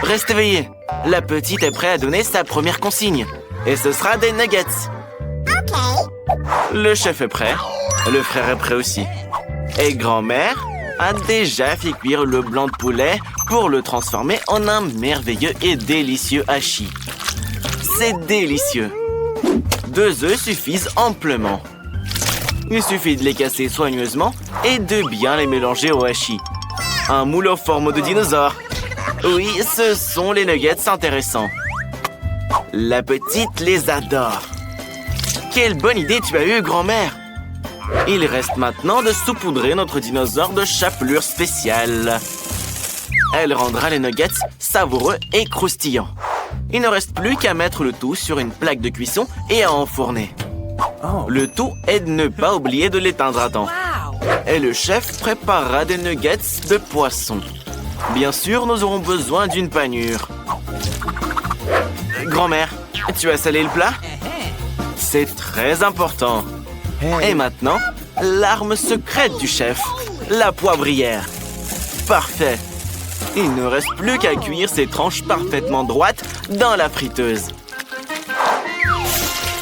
Reste éveillé. La petite est prête à donner sa première consigne. Et ce sera des nuggets. Le chef est prêt. Le frère est prêt aussi. Et grand-mère a déjà fait cuire le blanc de poulet pour le transformer en un merveilleux et délicieux hachis. C'est délicieux. 2 œufs suffisent amplement. Il suffit de les casser soigneusement et de bien les mélanger au hachis. Un moule en forme de dinosaure. Oui, ce sont les nuggets intéressants. La petite les adore. Quelle bonne idée tu as eue, grand-mère! Il reste maintenant de saupoudrer notre dinosaure de chapelure spéciale. Elle rendra les nuggets savoureux et croustillants. Il ne reste plus qu'à mettre le tout sur une plaque de cuisson et à enfourner. Le tout est de ne pas oublier de l'éteindre à temps. Et le chef préparera des nuggets de poisson. Bien sûr, nous aurons besoin d'une panure. Grand-mère, tu as salé le plat? C'est très important. Et maintenant, l'arme secrète du chef, la poivrière. Parfait. Il ne reste plus qu'à cuire ces tranches parfaitement droites dans la friteuse.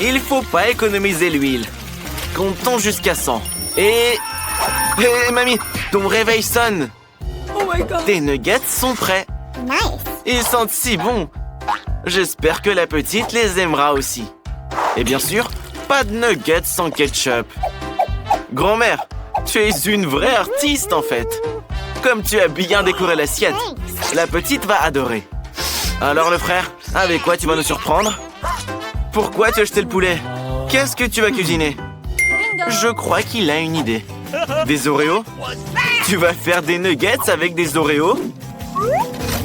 Il faut pas économiser l'huile. Comptons jusqu'à 100. Et mamie, ton réveil sonne. Tes nuggets sont prêts. Ils sentent si bon. J'espère que la petite les aimera aussi. Et bien sûr, pas de nuggets sans ketchup. Grand-mère, tu es une vraie artiste en fait. Comme tu as bien décoré l'assiette, la petite va adorer. Alors le frère, avec quoi tu vas nous surprendre? Pourquoi tu as jeté le poulet? Qu'est-ce que tu vas cuisiner? Je crois qu'il a une idée. Des Oreos? Tu vas faire des nuggets avec des Oreos?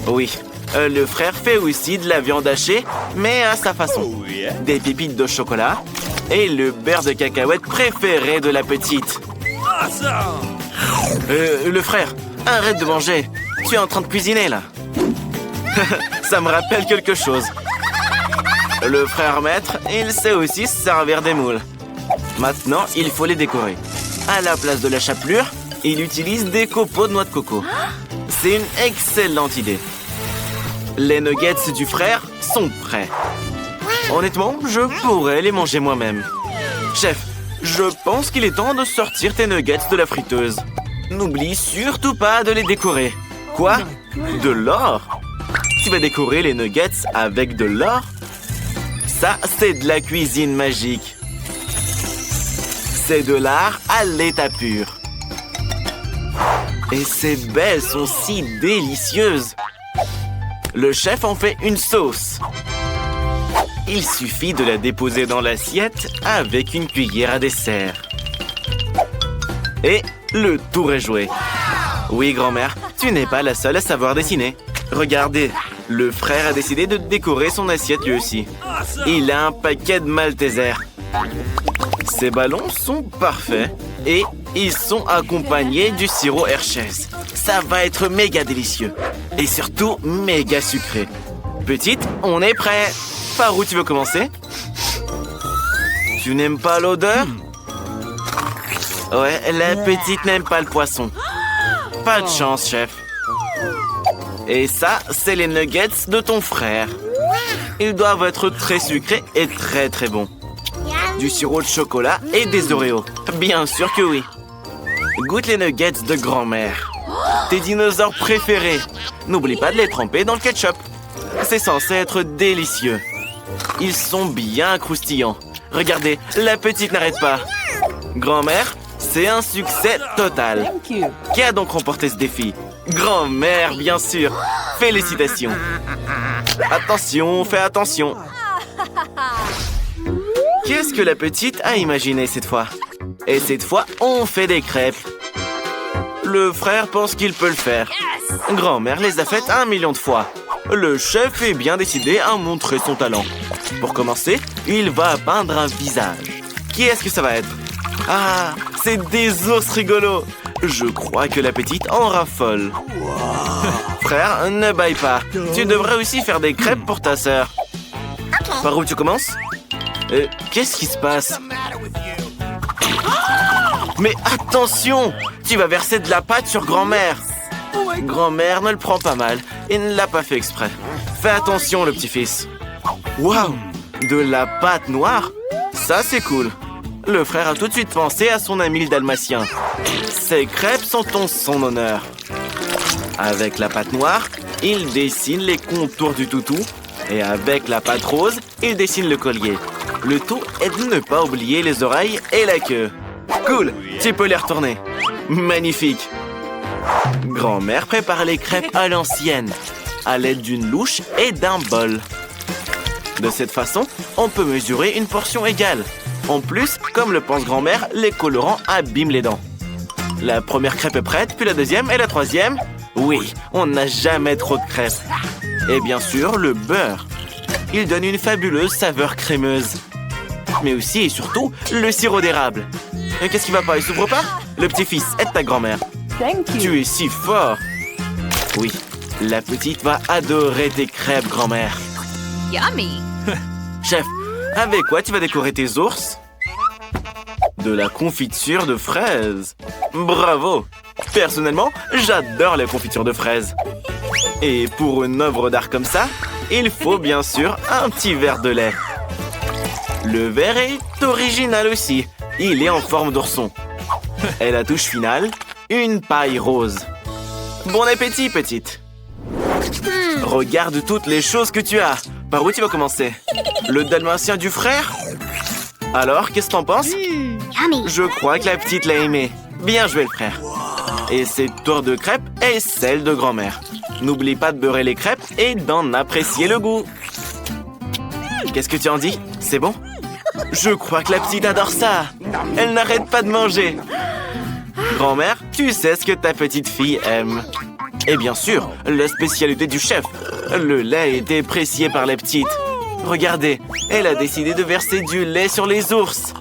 Oui, le frère fait aussi de la viande hachée, mais à sa façon. Des pépites de chocolat et le beurre de cacahuète préféré de la petite. Le frère, arrête de manger. Tu es en train de cuisiner, là. Ça me rappelle quelque chose. Le frère maître, il sait aussi se servir des moules. Maintenant, il faut les décorer. À la place de la chapelure, il utilise des copeaux de noix de coco. C'est une excellente idée. Les nuggets du frère sont prêts. Honnêtement, je pourrais les manger moi-même. Chef, je pense qu'il est temps de sortir tes nuggets de la friteuse. N'oublie surtout pas de les décorer. Quoi? De l'or? Tu vas décorer les nuggets avec de l'or? Ça, c'est de la cuisine magique. C'est de l'art à l'état pur. Et ces baies sont si délicieuses. Le chef en fait une sauce. Il suffit de la déposer dans l'assiette avec une cuillère à dessert. Et le tour est joué. Oui, grand-mère, tu n'es pas la seule à savoir dessiner. Regardez, le frère a décidé de décorer son assiette lui aussi. Il a un paquet de Maltesers. Ces ballons sont parfaits et ils sont accompagnés du sirop Hershey's. Ça va être méga délicieux et surtout méga sucré. Petite, on est prêt. Par où tu veux commencer? Tu n'aimes pas l'odeur? Ouais, la petite n'aime pas le poisson. Pas de chance, chef. Et ça, c'est les nuggets de ton frère. Ils doivent être très sucrés et très très bons. Du sirop de chocolat et des Oreos. Bien sûr que oui. Goûte les nuggets de grand-mère. Tes dinosaures préférés. N'oublie pas de les tremper dans le ketchup. C'est censé être délicieux. Ils sont bien croustillants. Regardez, la petite n'arrête pas. Grand-mère, c'est un succès total. Qui a donc remporté ce défi? Grand-mère, bien sûr. Félicitations. Attention, fais attention. Qu'est-ce que la petite a imaginé cette fois? Et cette fois, on fait des crêpes. Le frère pense qu'il peut le faire. Grand-mère les a faites 1 million de fois. Le chef est bien décidé à montrer son talent. Pour commencer, il va peindre un visage. Qui est-ce que ça va être? Ah, c'est des ours rigolos. Je crois que la petite en raffole. Frère, ne baille pas. Tu devrais aussi faire des crêpes pour ta sœur. Par où tu commences? Qu'est-ce qui se passe? Mais attention! Tu vas verser de la pâte sur grand-mère. Grand-mère ne le prend pas mal et ne l'a pas fait exprès. Fais attention, le petit-fils. Waouh! De la pâte noire? Ça, c'est cool. Le frère a tout de suite pensé à son ami le dalmatien. Ces crêpes sont en son honneur. Avec la pâte noire, il dessine les contours du toutou. Et avec la pâte rose, il dessine le collier. Le tout est de ne pas oublier les oreilles et la queue. Cool, tu peux les retourner. Magnifique. Grand-mère prépare les crêpes à l'ancienne, à l'aide d'une louche et d'un bol. De cette façon, on peut mesurer une portion égale. En plus, comme le pense grand-mère, les colorants abîment les dents. La première crêpe est prête, puis la deuxième et la troisième. Oui, on n'a jamais trop de crêpes. Et bien sûr, le beurre. Il donne une fabuleuse saveur crémeuse. Mais aussi et surtout, le sirop d'érable. Qu'est-ce qui va pas? Il s'ouvre pas? Le petit-fils, aide ta grand-mère. Tu es si fort. Oui, la petite va adorer tes crêpes, grand-mère. Yummy! Chef, avec quoi tu vas décorer tes ours? De la confiture de fraises. Bravo! Personnellement, j'adore les confitures de fraises. Et pour une œuvre d'art comme ça, il faut bien sûr un petit verre de lait. Le verre est original aussi. Il est en forme d'ourson. Et la touche finale, une paille rose. Bon appétit, petite. Regarde toutes les choses que tu as. Par où tu vas commencer? Le dalmatien du frère? Alors, qu'est-ce que t'en penses? Je crois que la petite l'a aimé. Bien joué, le frère. Et cette tour de crêpes est celle de grand-mère. N'oublie pas de beurrer les crêpes et d'en apprécier le goût. Qu'est-ce que tu en dis? C'est bon? Je crois que la petite adore ça. Elle n'arrête pas de manger. Grand-mère, tu sais ce que ta petite fille aime. Et bien sûr, la spécialité du chef. Le lait est apprécié par les petites. Regardez, elle a décidé de verser du lait sur les ours.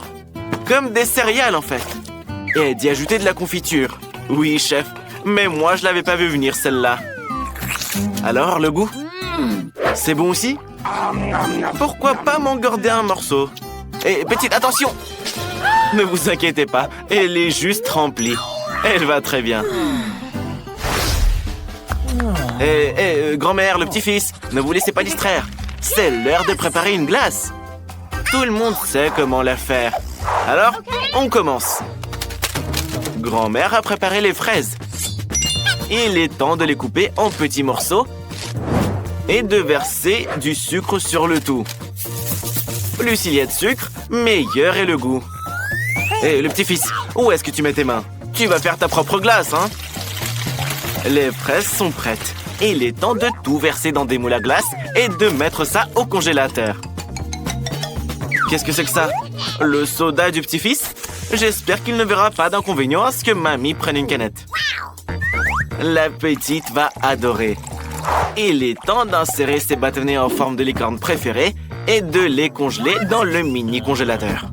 Comme des céréales, en fait. Et d'y ajouter de la confiture. Oui, chef, mais moi, je l'avais pas vu venir, celle-là. Alors, le goût? C'est bon aussi? Pourquoi pas m'engorder un morceau? Et petite, attention! Ne vous inquiétez pas, elle est juste remplie. Elle va très bien. Grand-mère, le petit-fils, ne vous laissez pas distraire. C'est l'heure de préparer une glace. Tout le monde sait comment la faire. Alors, on commence. Grand-mère a préparé les fraises. Il est temps de les couper en petits morceaux et de verser du sucre sur le tout. Plus il y a de sucre, meilleur est le goût. Le petit-fils, où est-ce que tu mets tes mains? Tu vas faire ta propre glace, hein? Les fraises sont prêtes. Il est temps de tout verser dans des moules à glace et de mettre ça au congélateur. Qu'est-ce que c'est que ça? Le soda du petit-fils? J'espère qu'il ne verra pas d'inconvénient à ce que mamie prenne une canette. La petite va adorer. Il est temps d'insérer ses bâtonnets en forme de licorne préférée et de les congeler dans le mini-congélateur.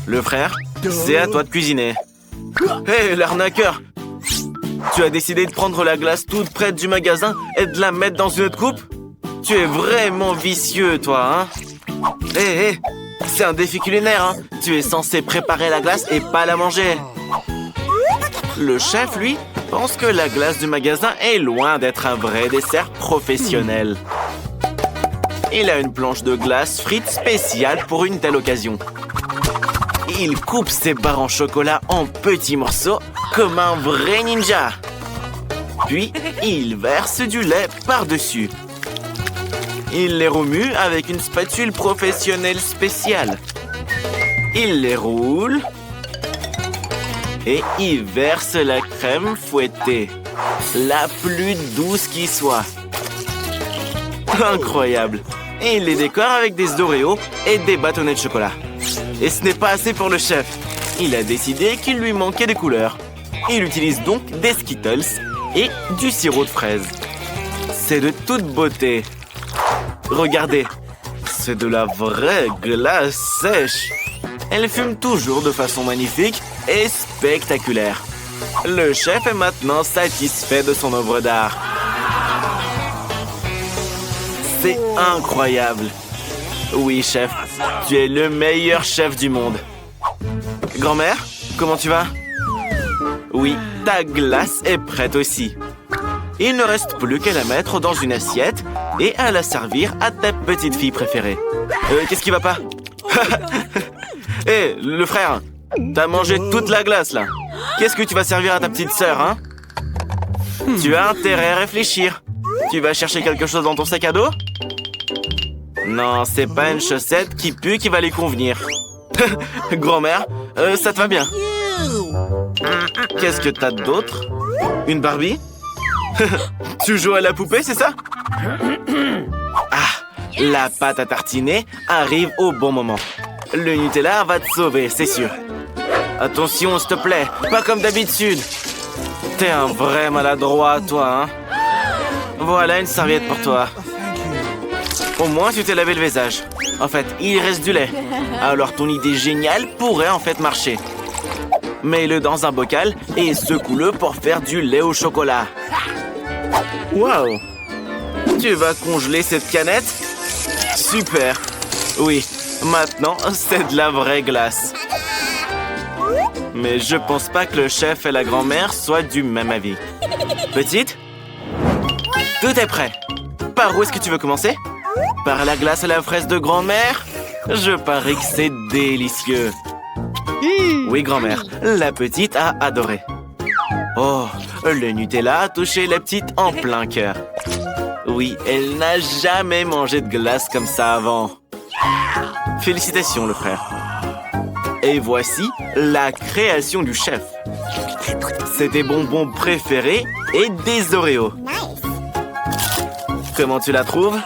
Le frère, c'est à toi de cuisiner. Hé, l'arnaqueur! Tu as décidé de prendre la glace toute prête du magasin et de la mettre dans une autre coupe? Tu es vraiment vicieux, toi, hein? Hé, c'est un défi culinaire, hein? Tu es censé préparer la glace et pas la manger. Le chef, lui, pense que la glace du magasin est loin d'être un vrai dessert professionnel. Il a une planche de glace frite spéciale pour une telle occasion. Il coupe ses barres en chocolat en petits morceaux comme un vrai ninja. Puis, il verse du lait par-dessus. Il les remue avec une spatule professionnelle spéciale. Il les roule et il verse la crème fouettée, la plus douce qui soit. Incroyable! Et il les décore avec des Oreos et des bâtonnets de chocolat. Et ce n'est pas assez pour le chef. Il a décidé qu'il lui manquait des couleurs. Il utilise donc des Skittles et du sirop de fraise. C'est de toute beauté. Regardez, c'est de la vraie glace sèche. Elle fume toujours de façon magnifique et spectaculaire. Le chef est maintenant satisfait de son œuvre d'art. C'est incroyable. Oui, chef, tu es le meilleur chef du monde. Grand-mère, comment tu vas? Oui, ta glace est prête aussi. Il ne reste plus qu'à la mettre dans une assiette et à la servir à ta petite fille préférée. Qu'est-ce qui va pas? Hé, le frère, t'as mangé toute la glace, là. Qu'est-ce que tu vas servir à ta petite sœur, hein? Tu as intérêt à réfléchir. Tu vas chercher quelque chose dans ton sac à dos? Non, c'est pas une chaussette qui pue qui va lui convenir. Grand-mère, ça te va bien. Qu'est-ce que t'as d'autre? Une Barbie? Tu joues à la poupée, c'est ça? Ah, la pâte à tartiner arrive au bon moment. Le Nutella va te sauver, c'est sûr. Attention, s'il te plaît, pas comme d'habitude. T'es un vrai maladroit, toi, hein? Voilà une serviette pour toi. Au moins, tu t'es lavé le visage. En fait, il reste du lait. Alors, ton idée géniale pourrait en fait marcher. Mets-le dans un bocal et secoue-le pour faire du lait au chocolat. Waouh! Tu vas congeler cette canette? Super! Oui, maintenant, c'est de la vraie glace. Mais je pense pas que le chef et la grand-mère soient du même avis. Petite? Tout est prêt. Par où est-ce que tu veux commencer? Par la glace à la fraise de grand-mère? Je parie que c'est délicieux. Oui, grand-mère, la petite a adoré. Oh, le Nutella a touché la petite en plein cœur. Oui, elle n'a jamais mangé de glace comme ça avant. Félicitations, le frère. Et voici la création du chef. C'est des bonbons préférés et des Oreos. Comment tu la trouves?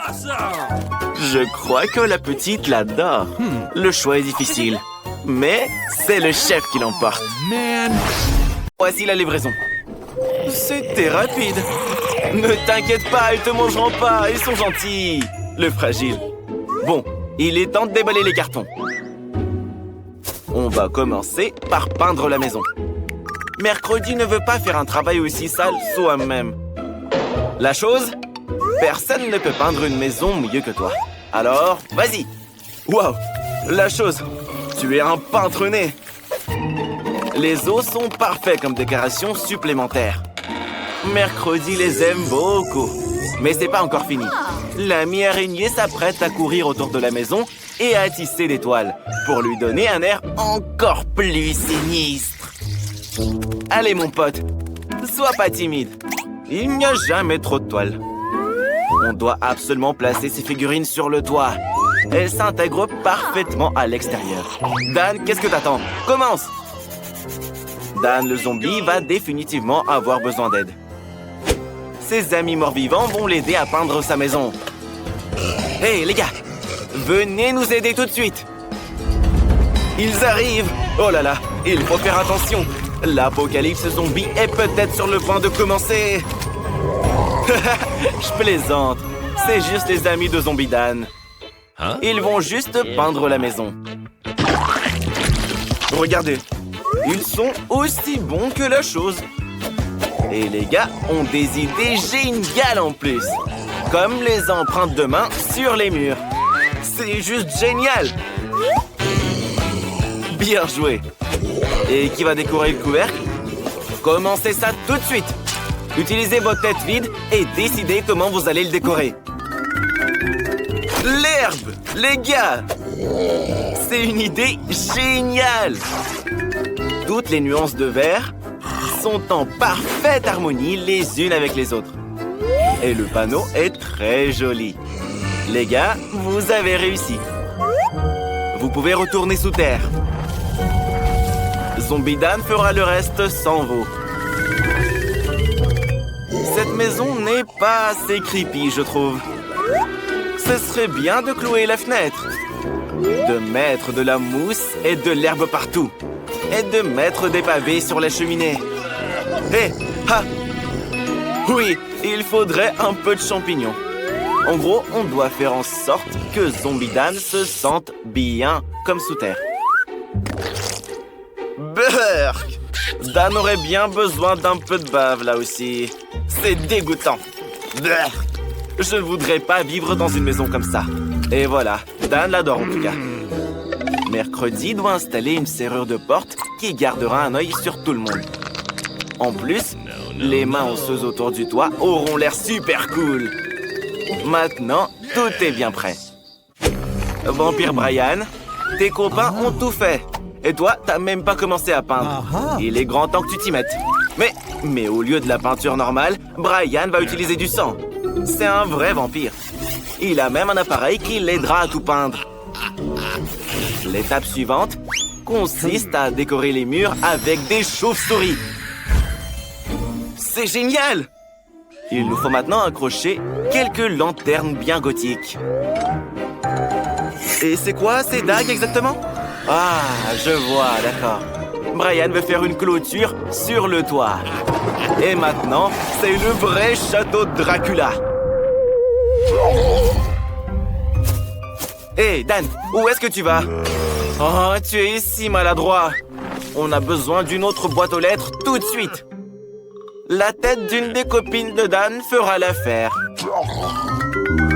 Je crois que la petite l'adore. Le choix est difficile, mais c'est le chef qui l'emporte. Voici la livraison. C'était rapide. Ne t'inquiète pas, ils te mangeront pas, ils sont gentils. Le fragile. Bon, il est temps de déballer les cartons. On va commencer par peindre la maison. Mercredi ne veut pas faire un travail aussi sale soi-même. La chose? Personne ne peut peindre une maison mieux que toi. Alors, vas-y. Waouh! La chose, tu es un peintre né. Les os sont parfaits comme décoration supplémentaire. Mercredi les aime beaucoup. Mais c'est pas encore fini. L'ami araignée s'apprête à courir autour de la maison et à tisser des toiles pour lui donner un air encore plus sinistre. Allez mon pote, sois pas timide. Il n'y a jamais trop de toiles. On doit absolument placer ces figurines sur le toit. Elles s'intègrent parfaitement à l'extérieur. Dan, qu'est-ce que t'attends? Commence! Dan le zombie va définitivement avoir besoin d'aide. Ses amis morts-vivants vont l'aider à peindre sa maison. Hé, les gars! Venez nous aider tout de suite! Ils arrivent! Oh là là, il faut faire attention! L'apocalypse zombie est peut-être sur le point de commencer! Je plaisante! C'est juste les amis de Zombie Dan. Ils vont juste peindre la maison. Regardez! Ils sont aussi bons que la chose. Et les gars ont des idées géniales en plus. Comme les empreintes de main sur les murs. C'est juste génial! Bien joué! Et qui va décorer le couvercle? Commencez ça tout de suite! Utilisez votre tête vide et décidez comment vous allez le décorer. L'herbe! Les gars! C'est une idée géniale! Toutes les nuances de vert sont en parfaite harmonie les unes avec les autres. Et le panneau est très joli. Les gars, vous avez réussi. Vous pouvez retourner sous terre. Zombie Dan fera le reste sans vous. Cette maison n'est pas assez creepy, je trouve. Ce serait bien de clouer la fenêtre, de mettre de la mousse et de l'herbe partout, et de mettre des pavés sur la cheminée. Hé, ha! Oui, il faudrait un peu de champignons. En gros, on doit faire en sorte que Zombie Dan se sente bien comme sous terre. Burk! Dan aurait bien besoin d'un peu de bave là aussi. C'est dégoûtant. Burk! Je ne voudrais pas vivre dans une maison comme ça. Et voilà, Dan l'adore en tout cas. Mercredi doit installer une serrure de porte qui gardera un œil sur tout le monde. En plus, Les mains osseuses autour du toit auront l'air super cool. Maintenant, tout est bien prêt. Vampire Brian, tes copains ont tout fait. Et toi, t'as même pas commencé à peindre. Il est grand temps que tu t'y mettes. Mais au lieu de la peinture normale, Brian va utiliser du sang. C'est un vrai vampire. Il a même un appareil qui l'aidera à tout peindre. L'étape suivante consiste à décorer les murs avec des chauves-souris. C'est génial! Il nous faut maintenant accrocher quelques lanternes bien gothiques. Et c'est quoi ces dagues exactement? Ah, je vois, d'accord. Brian veut faire une clôture sur le toit. Et maintenant, c'est le vrai château de Dracula. Hé, Dan, où est-ce que tu vas? Oh, tu es si maladroit. On a besoin d'une autre boîte aux lettres tout de suite. La tête d'une des copines de Dan fera l'affaire.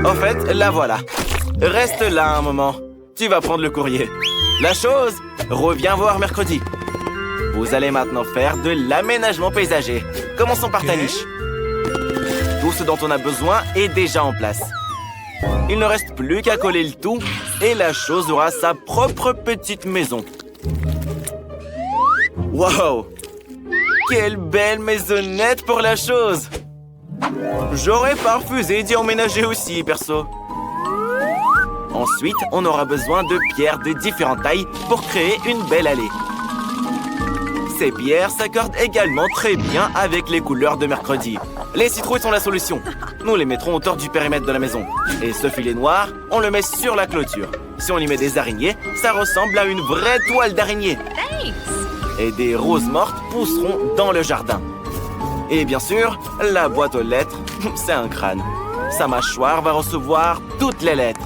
En fait, la voilà. Reste là un moment. Tu vas prendre le courrier. La chose, reviens voir mercredi. Vous allez maintenant faire de l'aménagement paysager. Commençons par ta niche. Tout ce dont on a besoin est déjà en place. Il ne reste plus qu'à coller le tout et la chose aura sa propre petite maison. Wow! Quelle belle maisonnette pour la chose! J'aurais pas refusé d'y emménager aussi, perso. Ensuite, on aura besoin de pierres de différentes tailles pour créer une belle allée. Ces pierres s'accordent également très bien avec les couleurs de mercredi. Les citrouilles sont la solution. Nous les mettrons autour du périmètre de la maison. Et ce filet noir, on le met sur la clôture. Si on y met des araignées, ça ressemble à une vraie toile d'araignée. Et des roses mortes pousseront dans le jardin. Et bien sûr, la boîte aux lettres, c'est un crâne. Sa mâchoire va recevoir toutes les lettres.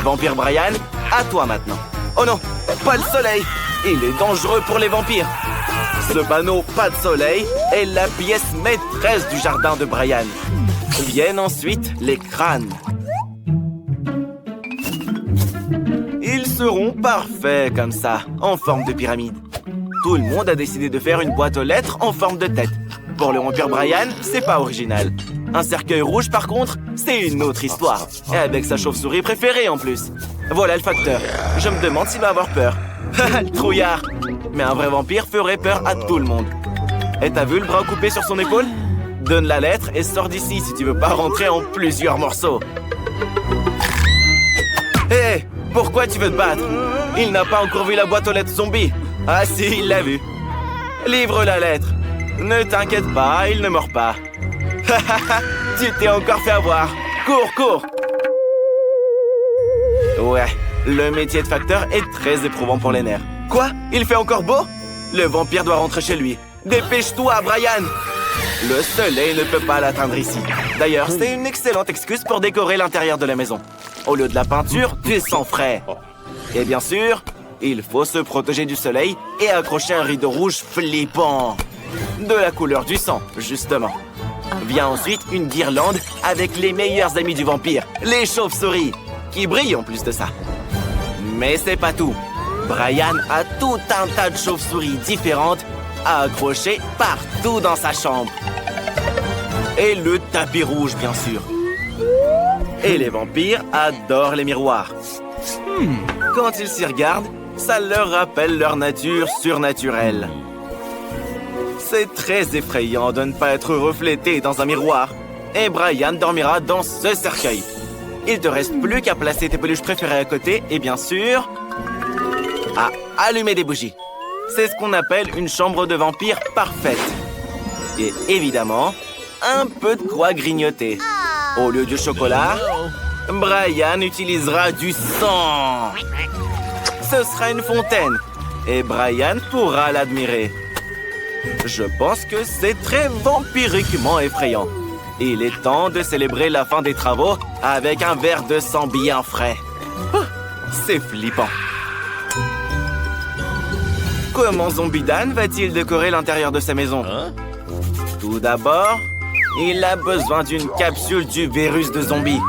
Vampire Brian, à toi maintenant. Oh non, pas le soleil! Il est dangereux pour les vampires. Ce panneau « Pas de soleil » est la pièce maîtresse du jardin de Brian. Viennent ensuite les crânes. Ils seront parfaits comme ça, en forme de pyramide. Tout le monde a décidé de faire une boîte aux lettres en forme de tête. Pour le vampire Brian, c'est pas original. Un cercueil rouge, par contre, c'est une autre histoire. Et avec sa chauve-souris préférée en plus. Voilà le facteur. Je me demande s'il va avoir peur. Le trouillard! Mais un vrai vampire ferait peur à tout le monde. Et t'as vu le bras coupé sur son épaule? Donne la lettre et sors d'ici si tu veux pas rentrer en plusieurs morceaux. Hé! Pourquoi tu veux te battre? Il n'a pas encore vu la boîte aux lettres zombie. Ah si, il l'a vu. Livre la lettre. Ne t'inquiète pas, il ne mord pas. Tu t'es encore fait avoir. Cours, cours! Ouais, le métier de facteur est très éprouvant pour les nerfs. Quoi? Il fait encore beau? Le vampire doit rentrer chez lui. Dépêche-toi, Brian! Le soleil ne peut pas l'atteindre ici. D'ailleurs, c'est une excellente excuse pour décorer l'intérieur de la maison. Au lieu de la peinture, du sang frais. Et bien sûr, il faut se protéger du soleil et accrocher un rideau rouge flippant. De la couleur du sang, justement. Vient ensuite une guirlande avec les meilleurs amis du vampire, les chauves-souris, qui brillent en plus de ça. Mais c'est pas tout. Brian a tout un tas de chauves-souris différentes à accrocher partout dans sa chambre. Et le tapis rouge, bien sûr. Et les vampires adorent les miroirs. Quand ils s'y regardent, ça leur rappelle leur nature surnaturelle. C'est très effrayant de ne pas être reflété dans un miroir. Et Brian dormira dans ce cercueil. Il te reste plus qu'à placer tes peluches préférées à côté et bien sûr, à allumer des bougies. C'est ce qu'on appelle une chambre de vampire parfaite. Et évidemment, un peu de quoi grignoter. Au lieu du chocolat, Brian utilisera du sang. Ce sera une fontaine et Brian pourra l'admirer. Je pense que c'est très vampiriquement effrayant. Il est temps de célébrer la fin des travaux avec un verre de sang bien frais. C'est flippant. Comment Zombie Dan va-t-il décorer l'intérieur de sa maison? Tout d'abord, il a besoin d'une capsule du virus de zombie.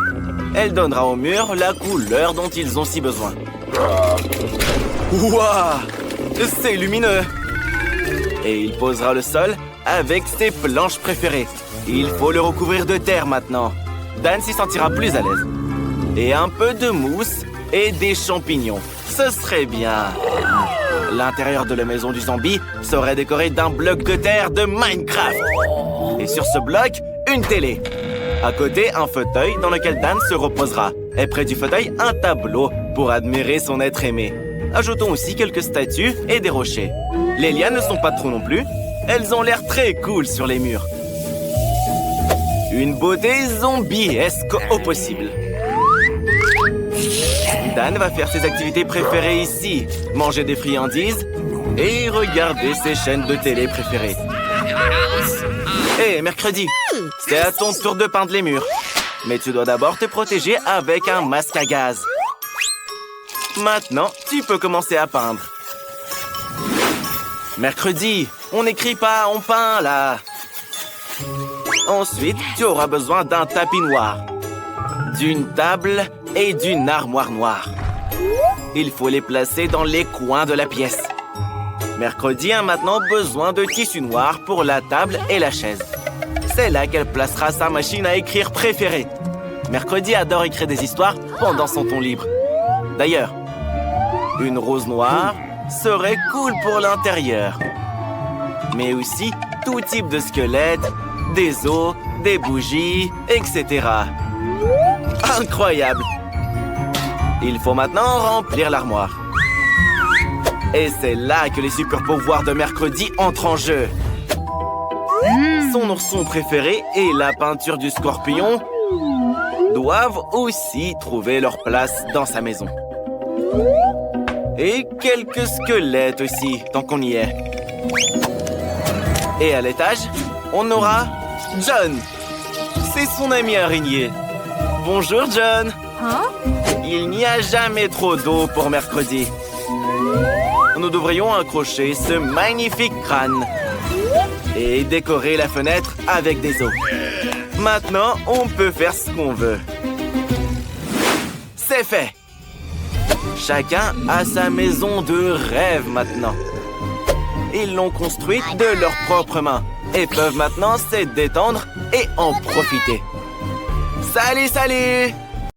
Elle donnera au mur la couleur dont ils ont si besoin. Waouh! C'est lumineux! Et il posera le sol avec ses planches préférées. Il faut le recouvrir de terre maintenant. Dan s'y sentira plus à l'aise. Et un peu de mousse et des champignons. Ce serait bien. L'intérieur de la maison du zombie serait décoré d'un bloc de terre de Minecraft. Et sur ce bloc, une télé. À côté, un fauteuil dans lequel Dan se reposera. Et près du fauteuil, un tableau pour admirer son être aimé. Ajoutons aussi quelques statues et des rochers. Les lianes ne sont pas trop non plus. Elles ont l'air très cool sur les murs. Une beauté zombiesque au possible. Dan va faire ses activités préférées ici. Manger des friandises et regarder ses chaînes de télé préférées. Hé, mercredi, c'est à ton tour de peindre les murs. Mais tu dois d'abord te protéger avec un masque à gaz. Maintenant, tu peux commencer à peindre. Mercredi, on n'écrit pas, on peint là. Ensuite, tu auras besoin d'un tapis noir, d'une table et d'une armoire noire. Il faut les placer dans les coins de la pièce. Mercredi a maintenant besoin de tissu noir pour la table et la chaise. C'est là qu'elle placera sa machine à écrire préférée. Mercredi adore écrire des histoires pendant son temps libre. D'ailleurs, une rose noire serait cool pour l'intérieur. Mais aussi tout type de squelette, des os, des bougies, etc. Incroyable! Il faut maintenant remplir l'armoire. Et c'est là que les super pouvoirs de mercredi entrent en jeu. Son ourson préféré et la peinture du scorpion doivent aussi trouver leur place dans sa maison. Et quelques squelettes aussi, tant qu'on y est. Et à l'étage, on aura John. C'est son ami araignée. Bonjour, John. Il n'y a jamais trop d'eau pour mercredi. Nous devrions accrocher ce magnifique crâne et décorer la fenêtre avec des os. Maintenant, on peut faire ce qu'on veut. C'est fait. Chacun a sa maison de rêve maintenant. Ils l'ont construite de leurs propres mains et peuvent maintenant se détendre et en profiter. Salut, salut!